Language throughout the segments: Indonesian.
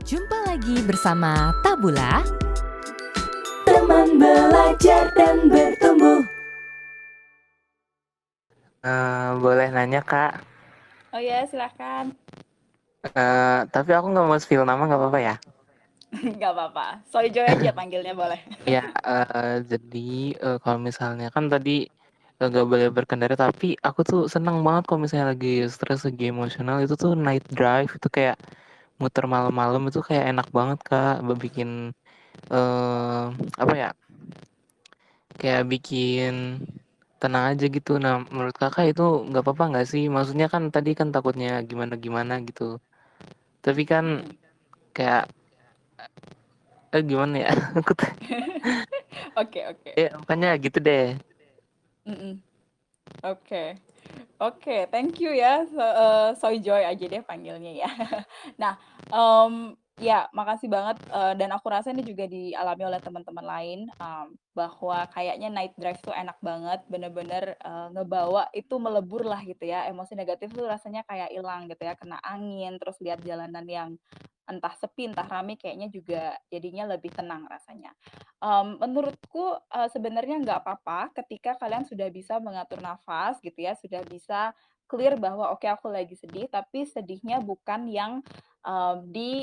Jumpa lagi bersama Tabula, teman belajar dan bertumbuh. Boleh nanya kak? Oh ya, silahkan. Tapi aku nggak mau spill nama, nggak apa-apa ya? Nggak apa-apa. Soy Joy aja panggilnya boleh. Ya, jadi kalau misalnya kan tadi nggak boleh berkendara, tapi aku tuh seneng banget kalau misalnya lagi stres, lagi emosional itu tuh night drive itu kayak muter malam-malam itu kayak enak banget kak, bikin eh apa ya? Kayak bikin tenang aja gitu. Nah, menurut kakak itu nggak apa-apa nggak sih? Maksudnya kan tadi kan takutnya gimana-gimana gitu. Tapi kan kayak gimana ya? Aku Oke. makanya gitu deh. Mm-mm. Oke. Oke, thank you ya. Soy Joy aja deh panggilnya ya. Nah, ya makasih banget. Dan aku rasa ini juga dialami oleh teman-teman lain, bahwa kayaknya night drive tuh enak banget, bener-bener ngebawa itu melebur lah gitu ya. Emosi negatif tuh rasanya kayak hilang gitu ya, kena angin, terus lihat jalanan yang entah sepi, entah rame, kayaknya juga jadinya lebih tenang rasanya. Menurutku sebenarnya nggak apa-apa ketika kalian sudah bisa mengatur nafas gitu ya, sudah bisa clear bahwa oke aku lagi sedih, tapi sedihnya bukan yang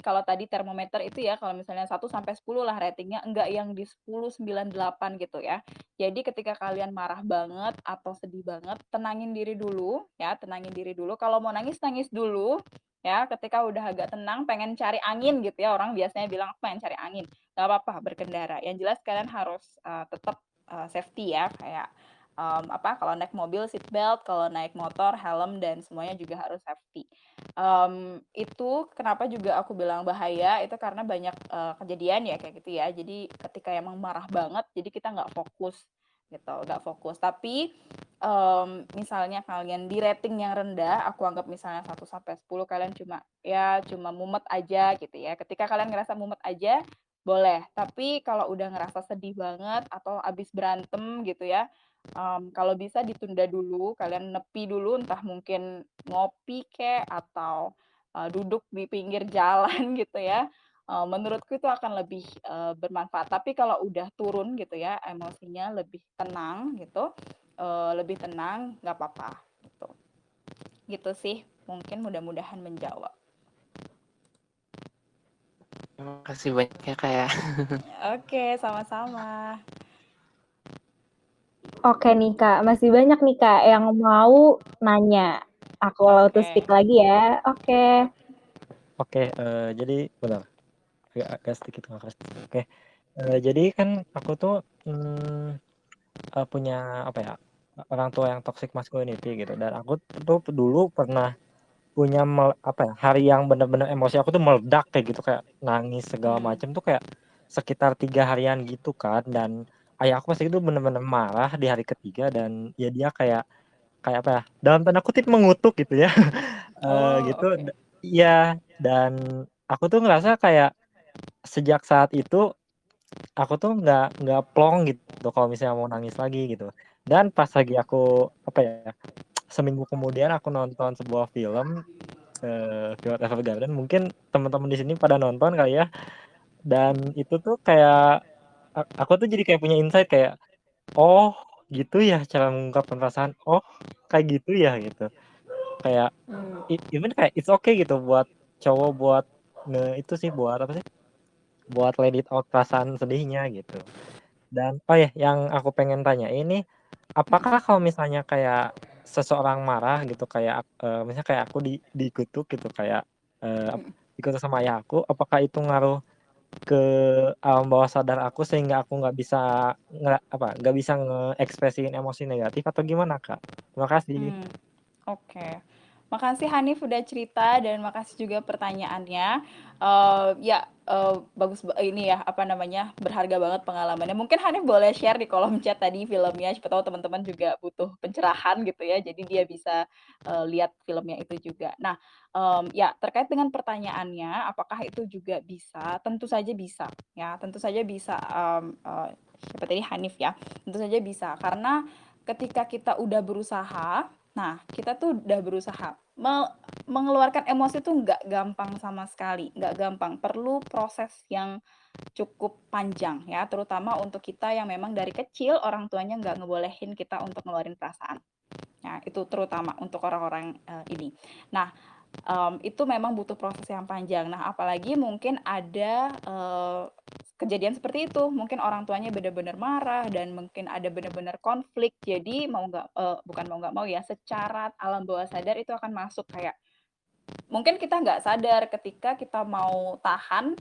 kalau tadi termometer itu ya, kalau misalnya 1 sampai 10 lah ratingnya, enggak yang di 10, 9, 8 gitu ya. Jadi ketika kalian marah banget atau sedih banget, tenangin diri dulu ya, tenangin diri dulu. Kalau mau nangis, nangis dulu ya. Ketika udah agak tenang, pengen cari angin gitu ya, orang biasanya bilang aku pengen cari angin, nggak apa-apa berkendara. Yang jelas kalian harus tetap safety ya, kayak kalau naik mobil seat belt, kalau naik motor helm, dan semuanya juga harus safety. Itu kenapa juga aku bilang bahaya, itu karena banyak kejadian ya kayak gitu ya. Jadi ketika emang marah banget, jadi kita nggak fokus gitu, nggak fokus. Tapi misalnya kalian di rating yang rendah, aku anggap misalnya 1 sampai 10, kalian cuma mumet aja gitu ya. Ketika kalian ngerasa mumet aja, boleh. Tapi kalau udah ngerasa sedih banget atau abis berantem gitu ya, kalau bisa ditunda dulu, kalian nepi dulu, entah mungkin ngopi kek atau duduk di pinggir jalan gitu ya. Menurutku itu akan lebih bermanfaat. Tapi kalau udah turun gitu ya, emosinya lebih tenang gitu, lebih tenang, nggak apa-apa gitu. Gitu sih, mungkin mudah-mudahan menjawab. Terima kasih banyak ya kak ya. Oke, sama-sama. Oke nih Kak, masih banyak nih Kak yang mau nanya. Aku allow to speak lagi ya. Oke, jadi benar. Agak sedikit ngekas. Oke, jadi kan aku tuh punya apa ya, orang tua yang toxic masculinity gitu, dan aku tuh dulu pernah punya hari yang benar-benar emosi aku tuh meledak kayak gitu, kayak nangis segala macam tuh kayak sekitar 3 harian gitu kan. Dan ayah aku pas itu benar-benar marah di hari ketiga, dan ya dia kayak apa ya, dalam tanda kutip mengutuk gitu ya. Gitu. Iya, dan aku tuh ngerasa kayak sejak saat itu aku tuh nggak plong gitu kalau misalnya mau nangis lagi gitu. Dan pas lagi aku apa ya, seminggu kemudian aku nonton sebuah film, Violet Evergarden, mungkin teman-teman di sini pada nonton kali ya. Dan itu tuh kayak aku tuh jadi kayak punya insight kayak, oh gitu ya cara mengungkapkan perasaan, oh kayak gitu ya gitu. Kayak even kayak it's okay gitu buat cowok buat itu sih, buat apa sih, buat let it out perasaan sedihnya gitu. Dan oh ya, yang aku pengen tanya ini, apakah kalau misalnya kayak seseorang marah gitu, kayak misalnya kayak aku dikutuk gitu, kayak dikutuk sama ayah aku, apakah itu ngaruh ke alam bawah sadar aku sehingga aku nggak bisa ngeekspresiin emosi negatif atau gimana Kak? Terima kasih. Oke. Makasih Hanif udah cerita, dan makasih juga pertanyaannya. Bagus ini ya, berharga banget pengalamannya. Mungkin Hanif boleh share di kolom chat tadi filmnya, siapa tahu teman-teman juga butuh pencerahan gitu ya. Jadi dia bisa lihat filmnya itu juga. Nah, ya terkait dengan pertanyaannya, apakah itu juga bisa? Tentu saja bisa. Ya, tentu saja bisa. Siapa tadi Hanif ya? Tentu saja bisa, karena ketika kita udah berusaha Nah, kita tuh udah berusaha mengeluarkan emosi tuh nggak gampang sama sekali, nggak gampang. Perlu proses yang cukup panjang ya, terutama untuk kita yang memang dari kecil orang tuanya nggak ngebolehin kita untuk ngeluarin perasaan. Nah, itu terutama untuk orang-orang ini. Nah, itu memang butuh proses yang panjang. Nah, apalagi mungkin ada kejadian seperti itu. Mungkin orang tuanya benar-benar marah dan mungkin ada benar-benar konflik. Jadi bukan mau nggak mau ya, secara alam bawah sadar itu akan masuk kayak mungkin kita nggak sadar ketika kita mau tahan,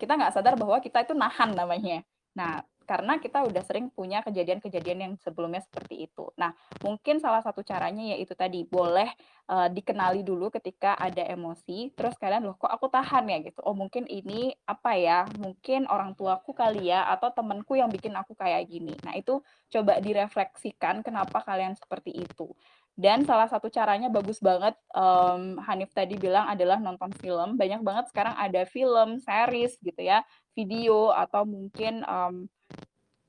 kita nggak sadar bahwa kita itu nahan namanya. Nah, karena kita udah sering punya kejadian-kejadian yang sebelumnya seperti itu. Nah, mungkin salah satu caranya yaitu tadi, boleh dikenali dulu ketika ada emosi, terus kalian, loh kok aku tahan ya gitu. Oh mungkin ini apa ya, mungkin orang tuaku kali ya, atau temanku yang bikin aku kayak gini. Nah itu coba direfleksikan kenapa kalian seperti itu. Dan salah satu caranya bagus banget, Hanif tadi bilang adalah nonton film. Banyak banget sekarang ada film, series gitu ya, video atau mungkin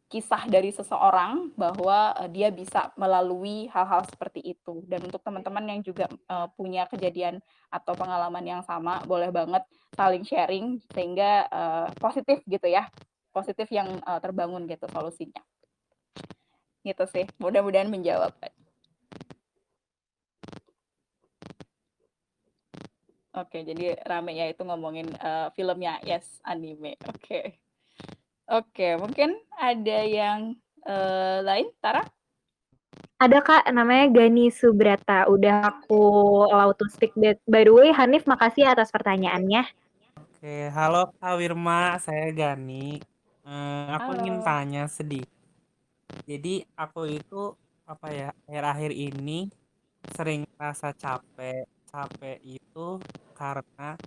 kisah dari seseorang bahwa dia bisa melalui hal-hal seperti itu. Dan untuk teman-teman yang juga punya kejadian atau pengalaman yang sama, boleh banget saling sharing sehingga positif gitu ya, positif yang terbangun gitu solusinya. Gitu sih, mudah-mudahan menjawab. Oke, jadi rame ya itu ngomongin filmnya, yes, anime. Oke, mungkin ada yang lain, Tara? Ada Kak, namanya Gani Subrata. Udah aku allow to speak. By the way, Hanif, makasih atas pertanyaannya. Oke, halo Kak Wirma, saya Gani. Aku ingin Halo. tanya sedikit. Jadi aku itu apa ya, akhir-akhir ini sering rasa capek. Capek itu karena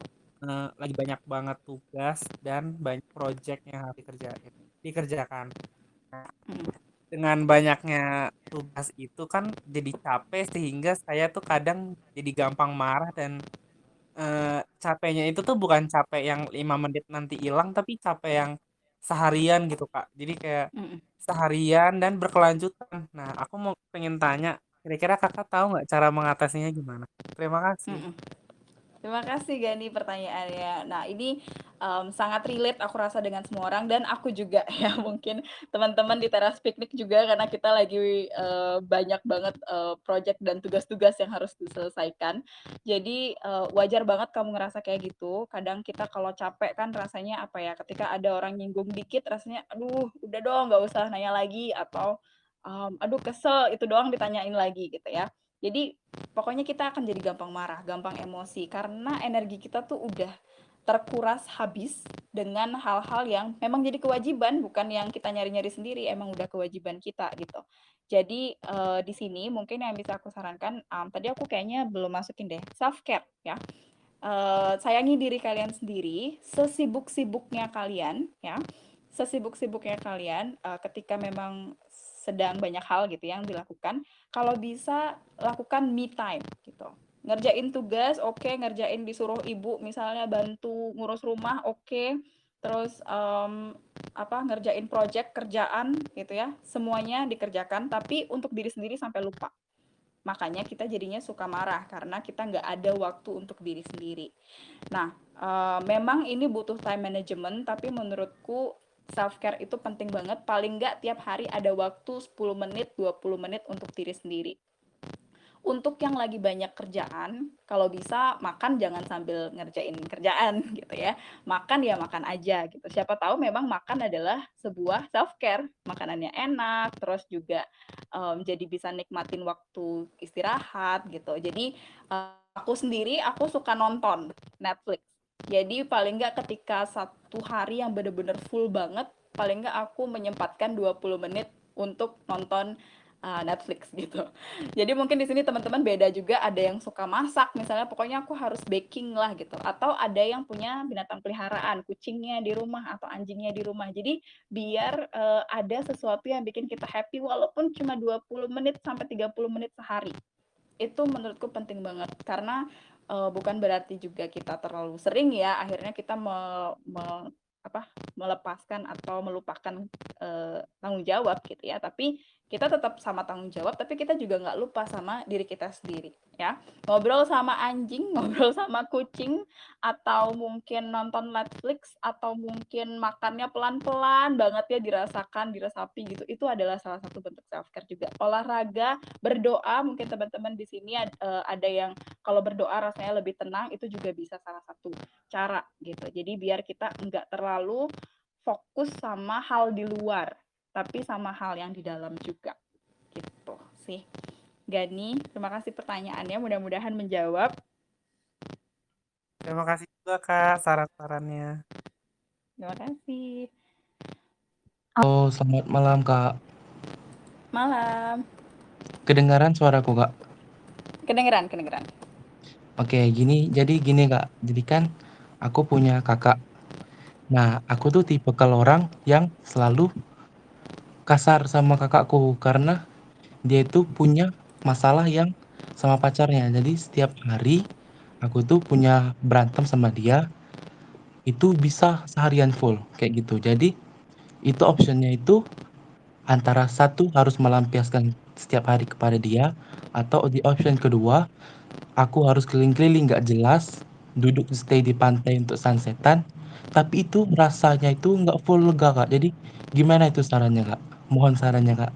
lagi banyak banget tugas dan banyak project yang harus dikerjakan. Dengan banyaknya tugas itu kan jadi capek sehingga saya tuh kadang jadi gampang marah dan capeknya itu tuh bukan capek yang 5 menit nanti hilang, tapi capek yang seharian gitu, Kak. Jadi kayak Mm-mm. seharian dan berkelanjutan. Nah, aku mau pengen tanya, kira-kira Kakak tahu nggak cara mengatasinya gimana? Terima kasih. Mm-mm. Terima kasih Gani pertanyaannya. Nah ini sangat relate aku rasa dengan semua orang dan aku juga ya mungkin teman-teman di teras piknik juga karena kita lagi banyak banget project dan tugas-tugas yang harus diselesaikan. Jadi wajar banget kamu ngerasa kayak gitu. Kadang kita kalau capek kan rasanya apa ya, ketika ada orang nyinggung dikit rasanya aduh udah dong nggak usah nanya lagi, atau aduh kesel itu doang ditanyain lagi gitu ya. Jadi pokoknya kita akan jadi gampang marah, gampang emosi karena energi kita tuh udah terkuras habis dengan hal-hal yang memang jadi kewajiban, bukan yang kita nyari-nyari sendiri, emang udah kewajiban kita gitu. Jadi di sini mungkin yang bisa aku sarankan, tadi aku kayaknya belum masukin deh, self care ya. Sayangi diri kalian sendiri, sesibuk-sibuknya kalian ya, sesibuk-sibuknya kalian ketika memang sedang banyak hal gitu yang dilakukan, kalau bisa lakukan me time gitu. Ngerjain tugas, oke, ngerjain disuruh ibu misalnya bantu ngurus rumah, oke. Terus ngerjain project kerjaan gitu ya, semuanya dikerjakan, tapi untuk diri sendiri sampai lupa. Makanya kita jadinya suka marah karena kita nggak ada waktu untuk diri sendiri. Nah, memang ini butuh time management, tapi menurutku self care itu penting banget. Paling nggak tiap hari ada waktu 10 menit, 20 menit untuk diri sendiri. Untuk yang lagi banyak kerjaan, kalau bisa makan jangan sambil ngerjain kerjaan gitu ya. Makan ya makan aja gitu. Siapa tahu memang makan adalah sebuah self care. Makanannya enak, terus juga jadi bisa nikmatin waktu istirahat gitu. Jadi aku sendiri aku suka nonton Netflix. Jadi paling nggak ketika satu hari yang bener-bener full banget, paling nggak aku menyempatkan 20 menit untuk nonton Netflix gitu. Jadi mungkin di sini teman-teman beda juga, ada yang suka masak misalnya, pokoknya aku harus baking lah gitu. Atau ada yang punya binatang peliharaan, kucingnya di rumah atau anjingnya di rumah. Jadi biar ada sesuatu yang bikin kita happy walaupun cuma 20 menit sampai 30 menit sehari. Itu menurutku penting banget karena bukan berarti juga kita terlalu sering ya akhirnya kita melepaskan atau melupakan tanggung jawab gitu ya, tapi Kita tetap sama tanggung jawab, tapi kita juga nggak lupa sama diri kita sendiri, ya. Ngobrol sama anjing, ngobrol sama kucing, atau mungkin nonton Netflix, atau mungkin makannya pelan-pelan banget ya, dirasakan, diresapi gitu. Itu adalah salah satu bentuk self care juga. Olahraga, berdoa, mungkin teman-teman di sini ada yang kalau berdoa rasanya lebih tenang, itu juga bisa salah satu cara gitu. Jadi biar kita nggak terlalu fokus sama hal di luar, tapi sama hal yang di dalam juga gitu sih. Gani, terima kasih pertanyaannya, mudah-mudahan menjawab. Terima kasih juga Kak saran-sarannya. Terima kasih. Oh, selamat malam Kak. Malam. Kedengaran suaraku Kak? Kedengeran. Oke, jadi gini Kak. Jadi kan aku punya kakak. Nah, aku tuh tipe orang yang selalu kasar sama kakakku karena dia itu punya masalah yang sama pacarnya. Jadi setiap hari aku tuh punya berantem sama dia, itu bisa seharian full kayak gitu. Jadi itu optionnya itu antara satu harus melampiaskan setiap hari kepada dia, atau di option kedua aku harus keliling-keliling nggak jelas, duduk stay di pantai untuk sunsetan, tapi itu rasanya itu nggak full lega Kak. Jadi gimana itu sarannya Kak? Mohon sarannya Kak.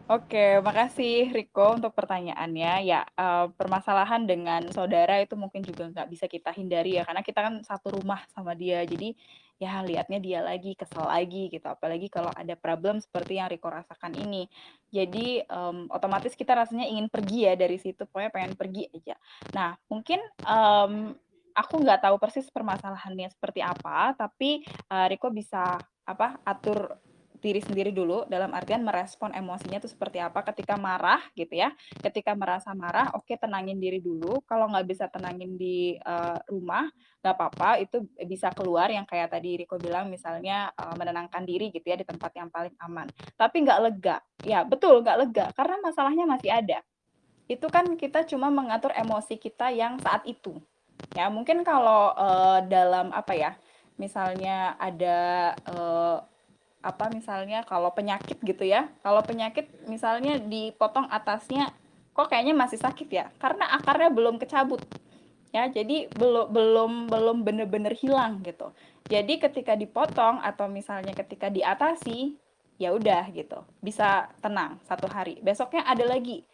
Oke, makasih Riko untuk pertanyaannya. Ya, permasalahan dengan saudara itu mungkin juga nggak bisa kita hindari ya, karena kita kan satu rumah sama dia. Jadi ya lihatnya dia lagi, kesel lagi gitu. Apalagi kalau ada problem seperti yang Riko rasakan ini. Jadi otomatis kita rasanya ingin pergi ya dari situ, pokoknya pengen pergi aja. Nah, mungkin aku nggak tahu persis permasalahannya seperti apa, tapi Riko bisa atur diri sendiri dulu, dalam artian merespon emosinya itu seperti apa ketika marah gitu ya. Ketika merasa marah, oke, tenangin diri dulu. Kalau nggak bisa tenangin di rumah, nggak apa-apa, itu bisa keluar yang kayak tadi Riko bilang, misalnya menenangkan diri gitu ya di tempat yang paling aman. Tapi nggak lega. Ya betul, nggak lega karena masalahnya masih ada. Itu kan kita cuma mengatur emosi kita yang saat itu. Ya mungkin kalau dalam misalnya ada misalnya kalau penyakit gitu ya, kalau penyakit misalnya dipotong atasnya kok kayaknya masih sakit ya, karena akarnya belum kecabut ya, jadi belum bener-bener hilang gitu. Jadi ketika dipotong atau misalnya ketika diatasi, ya udah gitu, bisa tenang 1 hari, besoknya ada lagi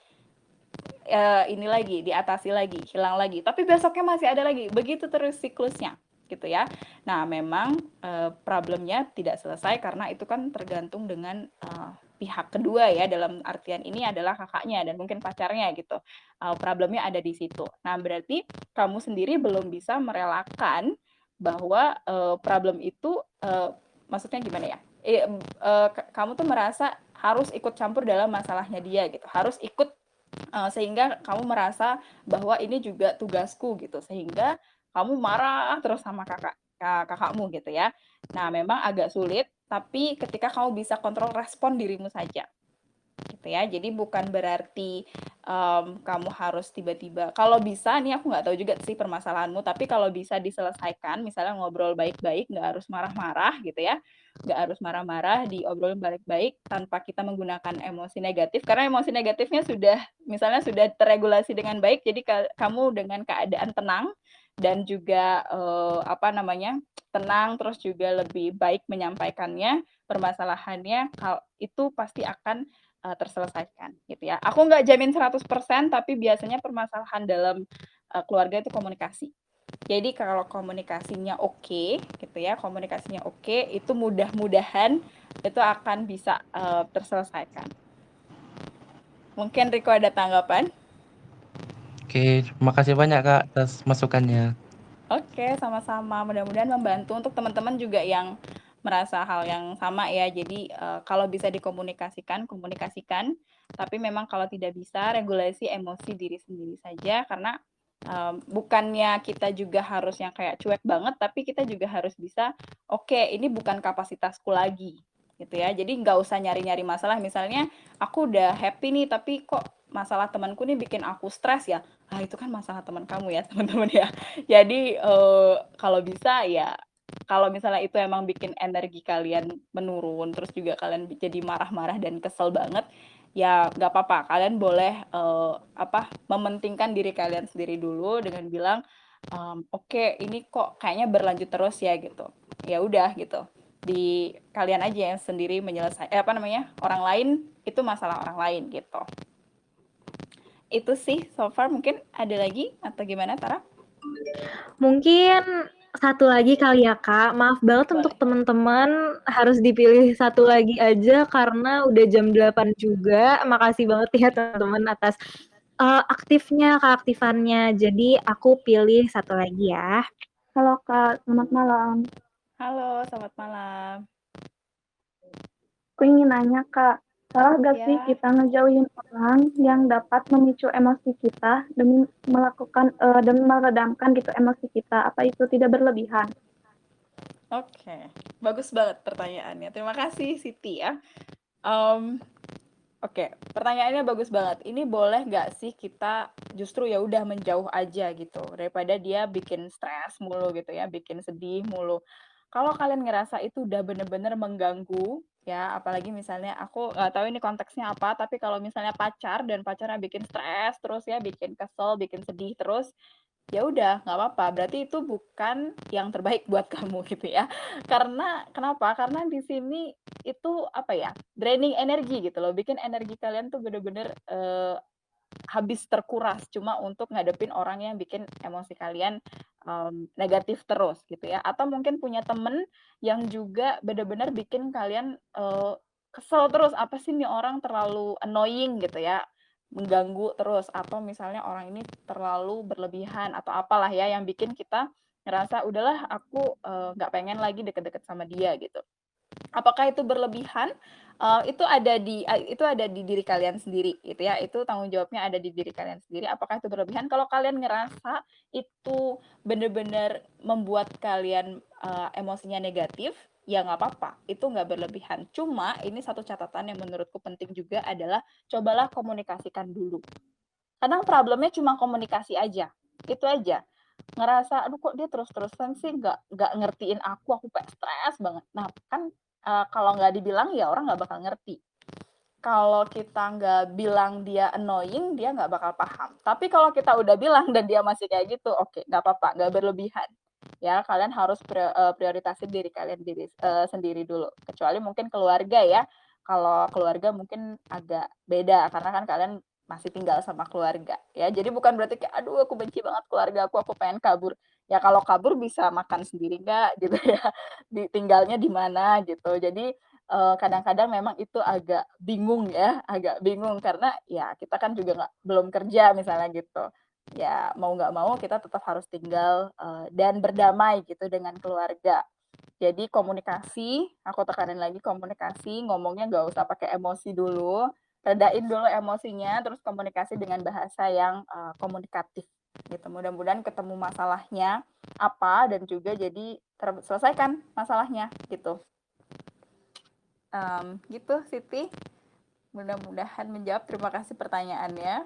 ini lagi, diatasi lagi, hilang lagi, tapi besoknya masih ada lagi, begitu terus siklusnya gitu ya. Nah, memang problemnya tidak selesai karena itu kan tergantung dengan pihak kedua ya, dalam artian ini adalah kakaknya dan mungkin pacarnya gitu. Problemnya ada di situ. Nah, berarti kamu sendiri belum bisa merelakan bahwa problem itu maksudnya gimana ya? Kamu tuh merasa harus ikut campur dalam masalahnya dia gitu, harus ikut sehingga kamu merasa bahwa ini juga tugasku gitu, sehingga kamu marah terus sama kakakmu gitu ya. Nah, memang agak sulit, tapi ketika kamu bisa kontrol respon dirimu saja gitu ya. Jadi bukan berarti kamu harus tiba-tiba, kalau bisa nih, aku nggak tahu juga sih permasalahanmu, tapi kalau bisa diselesaikan, misalnya ngobrol baik-baik, nggak harus marah-marah gitu ya, nggak harus marah-marah, diobrolin baik-baik tanpa kita menggunakan emosi negatif, karena emosi negatifnya sudah terregulasi dengan baik, jadi kamu dengan keadaan tenang dan juga tenang, terus juga lebih baik menyampaikannya, permasalahannya itu pasti akan terselesaikan gitu ya. Aku nggak jamin 100%, tapi biasanya permasalahan dalam keluarga itu komunikasi. Jadi kalau komunikasinya oke gitu ya, itu mudah-mudahan itu akan bisa terselesaikan. Mungkin Riko ada tanggapan? Oke, terima kasih banyak Kak atas masukannya. Oke, sama-sama. Mudah-mudahan membantu untuk teman-teman juga yang merasa hal yang sama ya. Jadi kalau bisa dikomunikasikan, komunikasikan. Tapi memang kalau tidak bisa, regulasi emosi diri sendiri saja. Karena bukannya kita juga harus yang kayak cuek banget, tapi kita juga harus bisa, oke, ini bukan kapasitasku lagi gitu ya. Jadi nggak usah nyari-nyari masalah. Misalnya aku udah happy nih, tapi kok masalah temanku nih bikin aku stres ya. Itu kan masalah teman kamu ya, teman-teman ya. Jadi kalau bisa ya Kalau misalnya itu emang bikin energi kalian menurun, terus juga kalian jadi marah-marah dan kesel banget, ya nggak apa-apa. Kalian boleh mementingkan diri kalian sendiri dulu dengan bilang, oke, ini kok kayaknya berlanjut terus ya gitu. Ya udah gitu. Di kalian aja yang sendiri orang lain itu masalah orang lain gitu. Itu sih so far. Mungkin ada lagi atau gimana, Tara? Mungkin satu lagi kali ya Kak, maaf banget Boleh. untuk teman-teman harus dipilih satu lagi aja karena udah jam 8 juga. Makasih banget ya teman-teman atas keaktifannya. Jadi aku pilih satu lagi ya. Halo Kak, selamat malam. Halo, selamat malam. Aku ingin nanya Kak, salah gak sih Ya. kita ngejauhin orang yang dapat memicu emosi kita demi meredamkan gitu emosi kita? Apa itu tidak berlebihan? Oke, bagus banget pertanyaannya. Terima kasih Siti ya. Oke, pertanyaannya bagus banget. Ini boleh nggak sih kita justru ya udah menjauh aja gitu daripada dia bikin stres mulu gitu ya, bikin sedih mulu. Kalau kalian ngerasa itu udah bener-bener mengganggu ya, apalagi misalnya aku nggak tahu ini konteksnya apa, tapi kalau misalnya pacar dan pacarnya bikin stres terus ya, bikin kesel, bikin sedih terus, ya udah nggak apa-apa. Berarti itu bukan yang terbaik buat kamu gitu ya. Karena kenapa? Karena di sini itu draining energi gitu loh, bikin energi kalian tuh bener-bener habis terkuras cuma untuk ngadepin orang yang bikin emosi kalian negatif terus gitu ya. Atau mungkin punya temen yang juga bener-bener bikin kalian kesel terus, apa sih nih orang terlalu annoying gitu ya, mengganggu terus, atau misalnya orang ini terlalu berlebihan atau apalah ya yang bikin kita ngerasa udahlah aku nggak pengen lagi deket-deket sama dia gitu. Apakah itu berlebihan? Itu ada di diri kalian sendiri gitu ya. Itu tanggung jawabnya ada di diri kalian sendiri. Apakah itu berlebihan? Kalau kalian ngerasa itu benar-benar membuat kalian emosinya negatif, ya nggak apa-apa. Itu nggak berlebihan. Cuma ini satu catatan yang menurutku penting juga adalah cobalah komunikasikan dulu. Kadang problemnya cuma komunikasi aja. Itu aja. Ngerasa aduh kok dia terus-terusan sih nggak ngertiin aku kayak stres banget. Nah kan kalau nggak dibilang ya orang nggak bakal ngerti. Kalau kita nggak bilang dia annoying, dia nggak bakal paham. Tapi kalau kita udah bilang dan dia masih kayak gitu, oke, nggak apa-apa, nggak berlebihan. Ya, kalian harus prioritasin diri kalian sendiri dulu. Kecuali mungkin keluarga ya. Kalau keluarga mungkin agak beda karena kan kalian masih tinggal sama keluarga ya. Jadi bukan berarti kayak aduh aku benci banget keluarga aku pengen kabur. Ya kalau kabur bisa makan sendiri nggak gitu ya. Tinggalnya di mana gitu. Jadi kadang-kadang memang itu agak bingung ya, agak bingung karena ya kita kan juga belum kerja misalnya gitu. Ya mau nggak mau kita tetap harus tinggal dan berdamai gitu dengan keluarga. Jadi komunikasi, aku tekanin lagi komunikasi, ngomongnya nggak usah pakai emosi dulu, redain dulu emosinya, terus komunikasi dengan bahasa yang komunikatif gitu. Mudah-mudahan ketemu masalahnya apa dan juga jadi selesaikan masalahnya gitu. Gitu Siti, mudah-mudahan menjawab. Terima kasih pertanyaannya.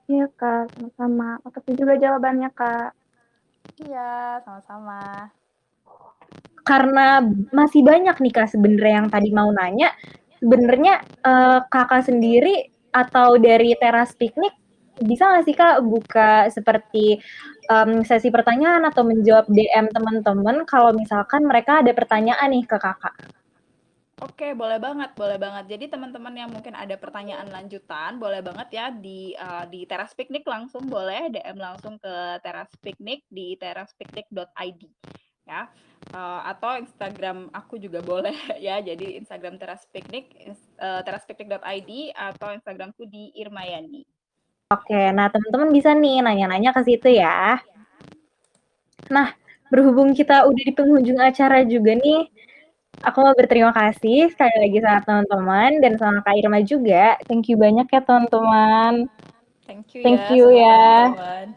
Iya Kak, sama-sama. Makasih juga jawabannya Kak. Iya, sama-sama. Karena masih banyak nih Kak sebenarnya yang tadi mau nanya. Sebenarnya Kakak sendiri atau dari Teras Piknik bisa nggak sih Kak buka seperti sesi pertanyaan atau menjawab DM teman-teman kalau misalkan mereka ada pertanyaan nih ke Kakak? Oke, boleh banget, boleh banget. Jadi teman-teman yang mungkin ada pertanyaan lanjutan, boleh banget ya di Teras Piknik langsung boleh DM langsung ke Teras Piknik di teraspiknik.id ya. Atau Instagram aku juga boleh ya. Jadi Instagram Teras Piknik, teraspiknik.id atau Instagramku di Irmayani. Oke, nah teman-teman bisa nih nanya-nanya ke situ ya. Nah, berhubung kita udah di penghujung acara juga nih, aku mau berterima kasih sekali lagi sama teman-teman dan sama Kak Irma juga. Thank you banyak ya teman-teman. Thank you ya. Ya. Teman-teman.